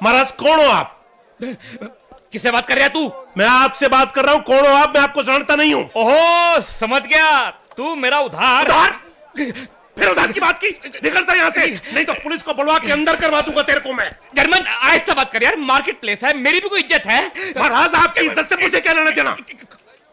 महाराज कौन हो आप? किससे बात कर रहा है तू? मैं आपसे बात कर रहा हूँ। कौन हो आप? मैं आपको जानता नहीं हूँ। ओहो, समझ गया, तू मेरा उधार। उधार? फिर उधार की बात की? निकल जा यहाँ से, नहीं तो पुलिस को बुलवा के अंदर करवा दूंगा तेरे को मैं। जर्मन, आहिस्ता बात कर यार, मार्केट प्लेस है, मेरी भी कोई इज्जत है। महाराज आपकी इज्जत से मुझे क्या लेना देना?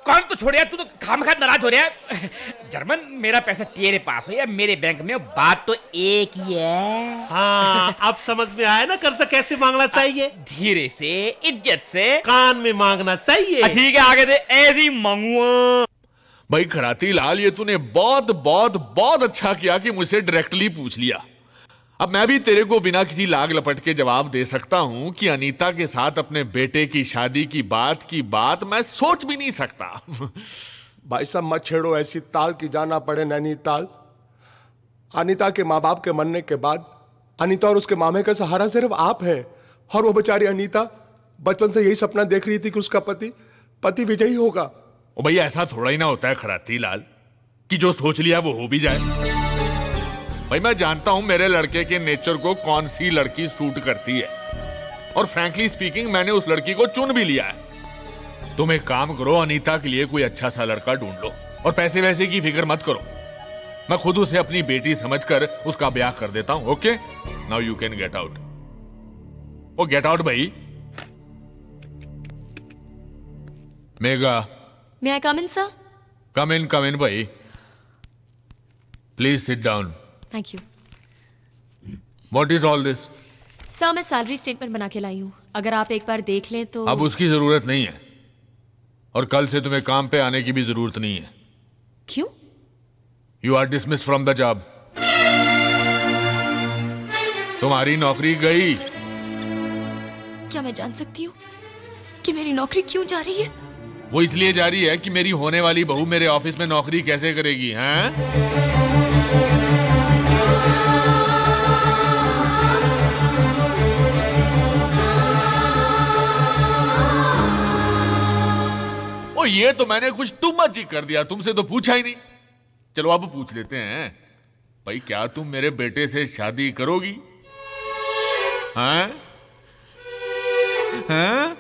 कौन तो छोड़ यार, तू तो खामखा नाराज हो रहा है। जर्मन, मेरा पैसा तेरे पास हो या मेरे बैंक में, बात तो एक ही है। हाँ, अब समझ में आया ना कर्ज कैसे मांगना चाहिए। धीरे से, इज्जत से, कान में मांगना चाहिए। ठीक है, आगे दे, ऐसे ही मांगूंगा। भाई खराती लाल, ये तूने बहुत बहुत बहुत अच्छा किया कि मुझसे डायरेक्टली पूछ लिया। अब मैं भी तेरे को बिना किसी लाग लपट के जवाब दे सकता हूं कि अनीता के साथ अपने बेटे की शादी की बात मैं सोच भी नहीं सकता। भाई साहब मत छेड़ो ऐसी ताल की जाना पड़े नैनीताल। अनीता के माँ बाप के मरने के बाद अनीता और उसके मामे का सहारा सिर्फ आप है। और वो बेचारी अनीता बचपन से यही सपना देख रही थी कि उसका पति विजयी होगा। ओ भैया, ऐसा थोड़ा ही ना होता है खराती लाल कि जो सोच लिया वो हो भी जाए। भाई मैं जानता हूं मेरे लड़के के नेचर को कौन सी लड़की सूट करती है, और फ्रैंकली स्पीकिंग मैंने उस लड़की को चुन भी लिया है। तुम एक काम करो, अनीता के लिए कोई अच्छा सा लड़का ढूंढ लो और पैसे वैसे की फिक्र मत करो। मैं खुद उसे अपनी बेटी समझकर उसका ब्याह कर देता हूं। Okay, now you can get out. Oh get out भाई। मेगा, May I come in, sir? come in भाई। Please sit down. Thank you. What is all this? Sir, मैं सैलरी स्टेटमेंट बना के लाई हूँ, अगर आप एक बार देख लें तो। अब उसकी जरूरत नहीं है, और कल से तुम्हें काम पे आने की भी जरूरत नहीं है। क्यों? You are dismissed from the job. तुम्हारी नौकरी गई। क्या मैं जान सकती हूँ कि मेरी नौकरी क्यों जा रही है? वो इसलिए जा रही है कि मेरी होने वाली बहू मेरे ऑफिस में नौकरी कैसे करेगी, हैं? ओ ये तो मैंने कुछ टू मच ही कर दिया, तुमसे तो पूछा ही नहीं। चलो अब पूछ लेते हैं, भाई क्या तुम मेरे बेटे से शादी करोगी? हैं? हैं?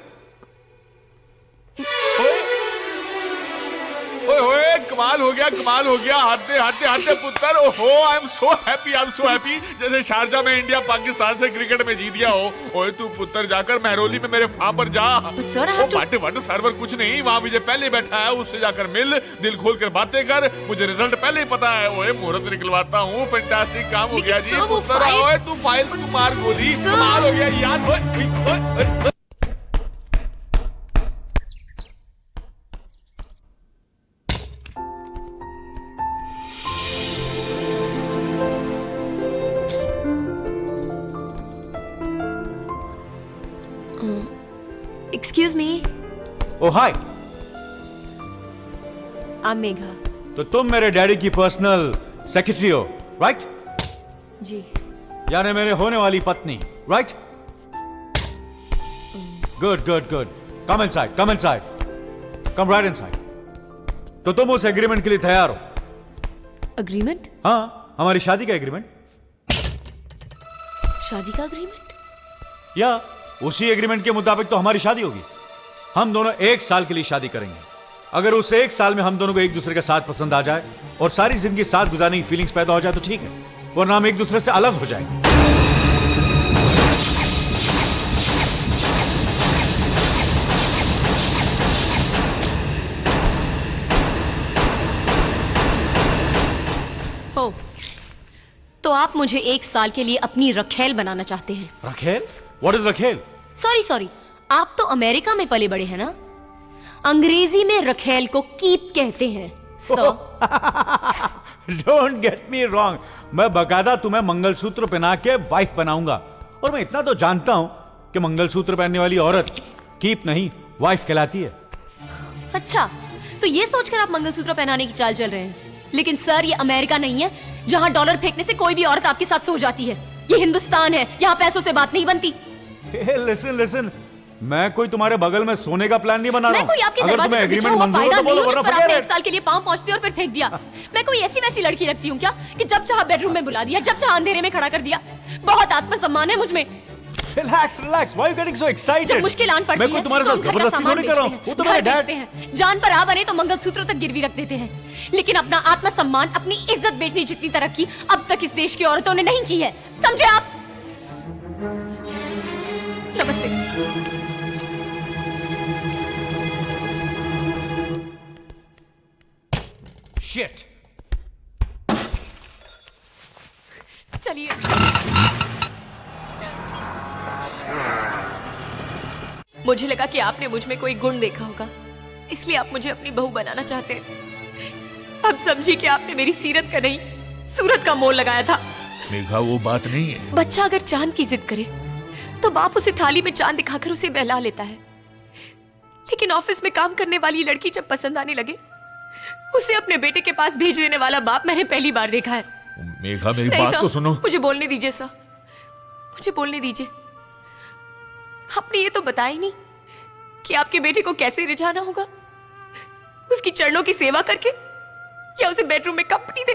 ओए कमाल हो गया, हाथे पुत्र। ओहो, आई एम सो हैप्पी, जैसे शारजा में इंडिया पाकिस्तान से क्रिकेट में जीत गया हो। ओए तू पुत्र जाकर महरौली में मेरे फार्म पर जा। बट सर्वर कुछ नहीं, वहां मुझे पहले बैठा है, उससे जाकर मिल, दिल खोल कर बातें कर, मुझे रिजल्ट पहले ही पता है। ओए मुहूर्त निकलवाता हूँ, फैंटास्टिक काम हो गया जी पुत्र। ओए तू फाइल में तू मार गोली, कमाल हो गया यार। Excuse me. O hi, I'm Megha. तो तुम मेरे डैडी की पर्सनल सेक्रेटरी हो, राइट? जी। यानी मेरे होने वाली पत्नी, राइट? गुड। कम इनसाइड, कम राइट इनसाइड। तो तुम उस एग्रीमेंट के लिए तैयार हो? अग्रीमेंट? हाँ, हमारी शादी का एग्रीमेंट। शादी का अग्रीमेंट? या उसी एग्रीमेंट के मुताबिक तो हमारी शादी होगी। हम दोनों 1 साल के लिए शादी करेंगे। अगर उस 1 साल में हम दोनों को एक दूसरे का साथ पसंद आ जाए और सारी जिंदगी साथ गुजारने की फीलिंग्स पैदा हो जाए तो ठीक है, वरना हम एक दूसरे से अलग हो जाएंगे। हो, तो आप मुझे 1 साल के लिए अपनी रखेल बनाना चाहते हैं? रखेल? व्हाट इज रखेल? सॉरी, आप तो अमेरिका में पले बड़े हैं ना? अंग्रेजी में रखेल को कीप कहते हैं। डोंट गेट मी रॉन्ग, मैं बकायदा तुम्हें मंगलसूत्र पहना के वाइफ बनाऊंगा। और मैं इतना तो जानता हूं कि मंगलसूत्र पहनने वाली औरत कीप नहीं, वाइफ कहलाती है। अच्छा, तो ये सोचकर आप मंगलसूत्र पहनाने की चाल चल रहे हैं। लेकिन सर, ये अमेरिका नहीं है जहां डॉलर फेंकने से कोई भी औरत आपके साथ सो जाती है। ये हिंदुस्तान है, यहाँ पैसों से बात नहीं बनती। लिसन, मैं कोई तुम्हारे बगल में सोने का प्लान नहीं बना रहा हूं। मैं कोई आपके दरवाजे पर बिछा हुआ पायदान नहीं हूं जिस पर आपने 1 साल के लिए पांव पहुंचती और फिर फेंक दिया। मैं कोई ऐसी वैसी लड़की लगती हूं क्या कि जब चाहा बेडरूम में बुला दिया, जब चाहा अंधेरे में खड़ा कर दिया? बहुत आत्मसम्मान है मुझ में। Relax relax, why you getting so excited? जब मुश्किल आन पड़ती मैं है कोई तुम्हारे तो साथ हम घर का जबरदस्ती सामान थोड़ी कर रहा हूँ, बेचते वो हैं, तो मेरा घर डैड। बेचते हैं, जान पर आ बने तो मंगलसूत्र तक गिरवी रख देते हैं, लेकिन अपना आत्मसम्मान, अपनी इज्जत बेचने जितनी तरक्की अब तक इस देश की औरतों ने नहीं की है, समझे आप? नमस्ते। शिट। चलिए। मुझे लगा कि आपने मुझ में कोई गुण देखा होगा, इसलिए आप मुझे अपनी बहू बनाना चाहते हैं। अब समझिए कि आपने मेरी सीरत का नहीं, सूरत का मोल लगाया था। मेघा वो बात नहीं है। बच्चा अगर चांद की जिद करे तो बाप उसे थाली में चांद दिखाकर उसे बहला लेता है, लेकिन ऑफिस में काम करने वाली लड़की जब पसंद आने लगे उसे अपने बेटे के पास भेज देने वाला बाप मैंने पहली बार देखा है। मेघा मेरी नहीं बात सर, तो सुनो। मुझे बोलने दीजिए सर, मुझे बोलने दीजिए। आपने ये तो बताया ही नहीं कि आपके बेटे को कैसे रिझाना होगा, उसकी चरणों की सेवा करके या उसे बेडरूम में कंपनी दे।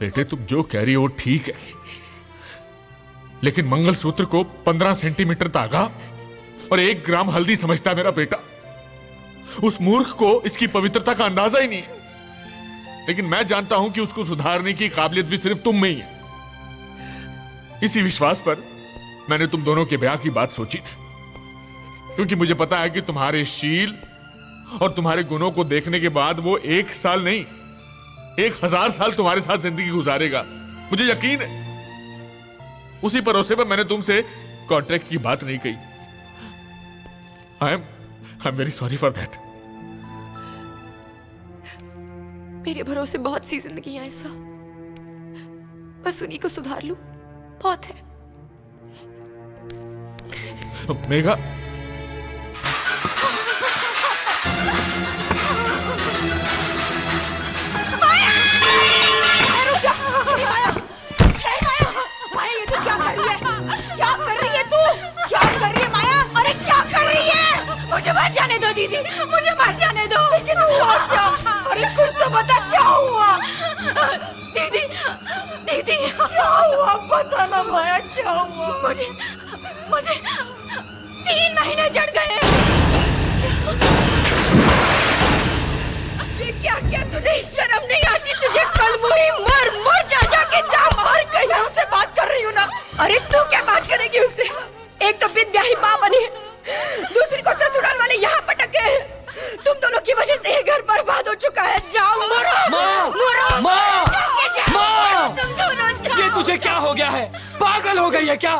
बेटे तुम जो कह रही हो ठीक है, लेकिन मंगलसूत्र को 15 सेंटीमीटर धागा और 1 ग्राम हल्दी समझता है मेरा बेटा। उस मूर्ख को इसकी पवित्रता का अंदाजा ही नहीं है, लेकिन मैं जानता हूं कि उसको सुधारने की काबिलियत भी सिर्फ तुम में ही है। इसी विश्वास पर मैंने तुम दोनों के ब्याह की बात सोची थी, क्योंकि मुझे पता है कि तुम्हारे शील और तुम्हारे गुणों को देखने के बाद वो 1 साल नहीं 1000 साल तुम्हारे साथ जिंदगी गुजारेगा, मुझे यकीन है। उसी भरोसे पर मैंने तुमसे कॉन्ट्रैक्ट की बात नहीं कही। I am very sorry for that. मेरे भरोसे बहुत सी जिंदगियां हैं सर, बस उन्हीं को सुधार लूं बहुत है। मेघा मुझे मर जाने दो दीदी, मुझे मर जाने दो। लेकिन हुआ क्या? अरे कुछ तो बता, क्या हुआ? दीदी दीदी क्या हुआ? पता ना माया, क्या हुआ? मुझे 3 महीने जड़ गए। ये क्या क्या तुझे शर्म नहीं आती? तुझे कल मुही मर जा मर गई। मैं उससे बात कर रही हूँ ना। अरे तू क्या बात करेगी उससे? एक तो बिन ब्याही माँ बनी, दूसरी को ससुराल वाले यहाँ पटक गए। तुम दोनों की वजह से ये घर बर्बाद हो चुका है। जाओ मरो। माँ! माँ! माँ! तुम दोनों जाओ। ये तुझे क्या हो गया है? पागल हो गई है क्या?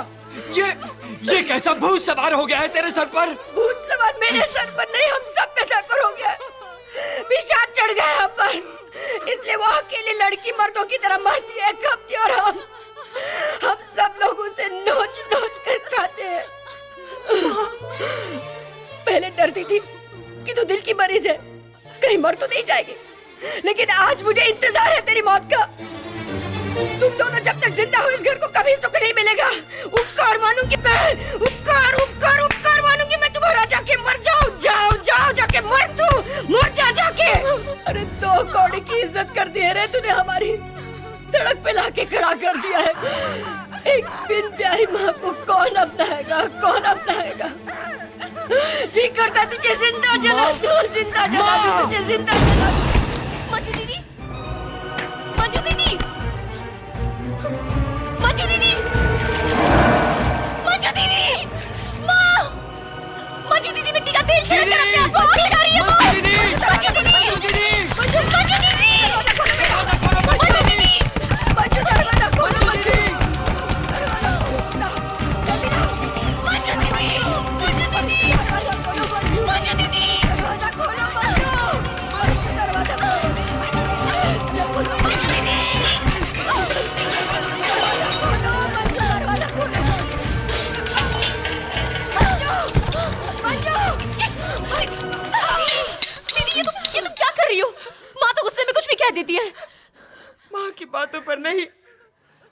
ये कैसा भूत सवार हो गया है तेरे सर पर? भूत सवार मेरे सर पर नहीं, हम सब पे सर पर हो गया। विषाद चढ़ गया हम पर, इसलिए वो अकेली लड़की मर्दों की तरह मरती है, कपती, और हम सब लोग उसे नोच कर खाते हैं। पहले डरती थी कि तू दिल की मरीज है, कहीं मर तो नहीं जाएगी, लेकिन आज मुझे इंतजार है तेरी मौत का। तुम दोनों जब तक जिंदा हो इस घर को कभी सुख नहीं मिलेगा। उपकार मानूंगी मैं, उपकार मानूंगी मैं तुम्हारा। जाके मर जाओ जाके मर जाके। अरे 2 कौड़ी की इज्जत कर दी है रे तूने, हमारी सड़क पे लाके खड़ा कर दिया है। एक बिन ब्याही माँ को कौन अपनाएगा? जी करता तुझे जिंदा जला दूं, तुझे जिंदा जला। मंजू दीदी, मंजू दीदी, माँ! मंजू दीदी मिट्टी का तेल छिड़क कर अपने आप को आग लगा रही है। मंजू दीदी, मंजू दरवाजा देती है। माँ की बातों पर नहीं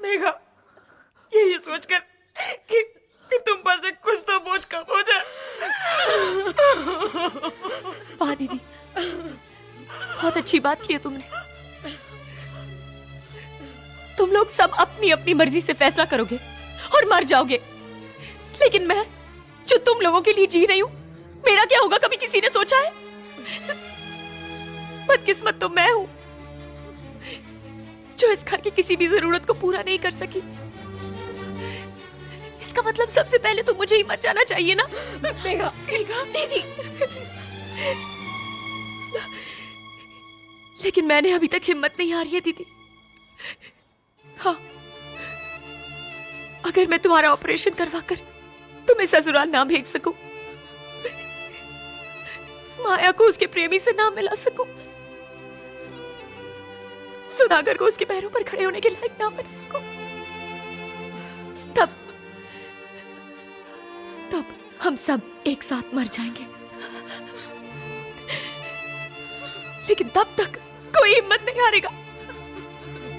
मेघा, यही सोचकर कि तुम पर से कुछ तो बोझ कम हो जाए। वाह दीदी, बहुत अच्छी बात की है तुमने। तुम लोग सब अपनी अपनी मर्जी से फैसला करोगे और मर जाओगे, लेकिन मैं जो तुम लोगों के लिए जी रही हूं, मेरा क्या होगा कभी किसी ने सोचा है? बदकिस्मत तो मैं हूं जो इस घर की किसी भी जरूरत को पूरा नहीं कर सकी। इसका मतलब सबसे पहले तो मुझे ही मर जाना चाहिए ना? मेघा, मेघा, दीदी। लेकिन मैंने अभी तक हिम्मत नहीं हारी है दीदी। हाँ, अगर मैं तुम्हारा ऑपरेशन करवाकर तुम्हें ससुराल ना भेज सकूं, माया को उसके प्रेमी से ना मिला सकूं, सुधाकर को उसके पैरों पर खड़े होने के लायक ना बना सकूं, तब हम सब एक साथ मर जाएंगे। लेकिन तब तक कोई हिम्मत नहीं हारेगा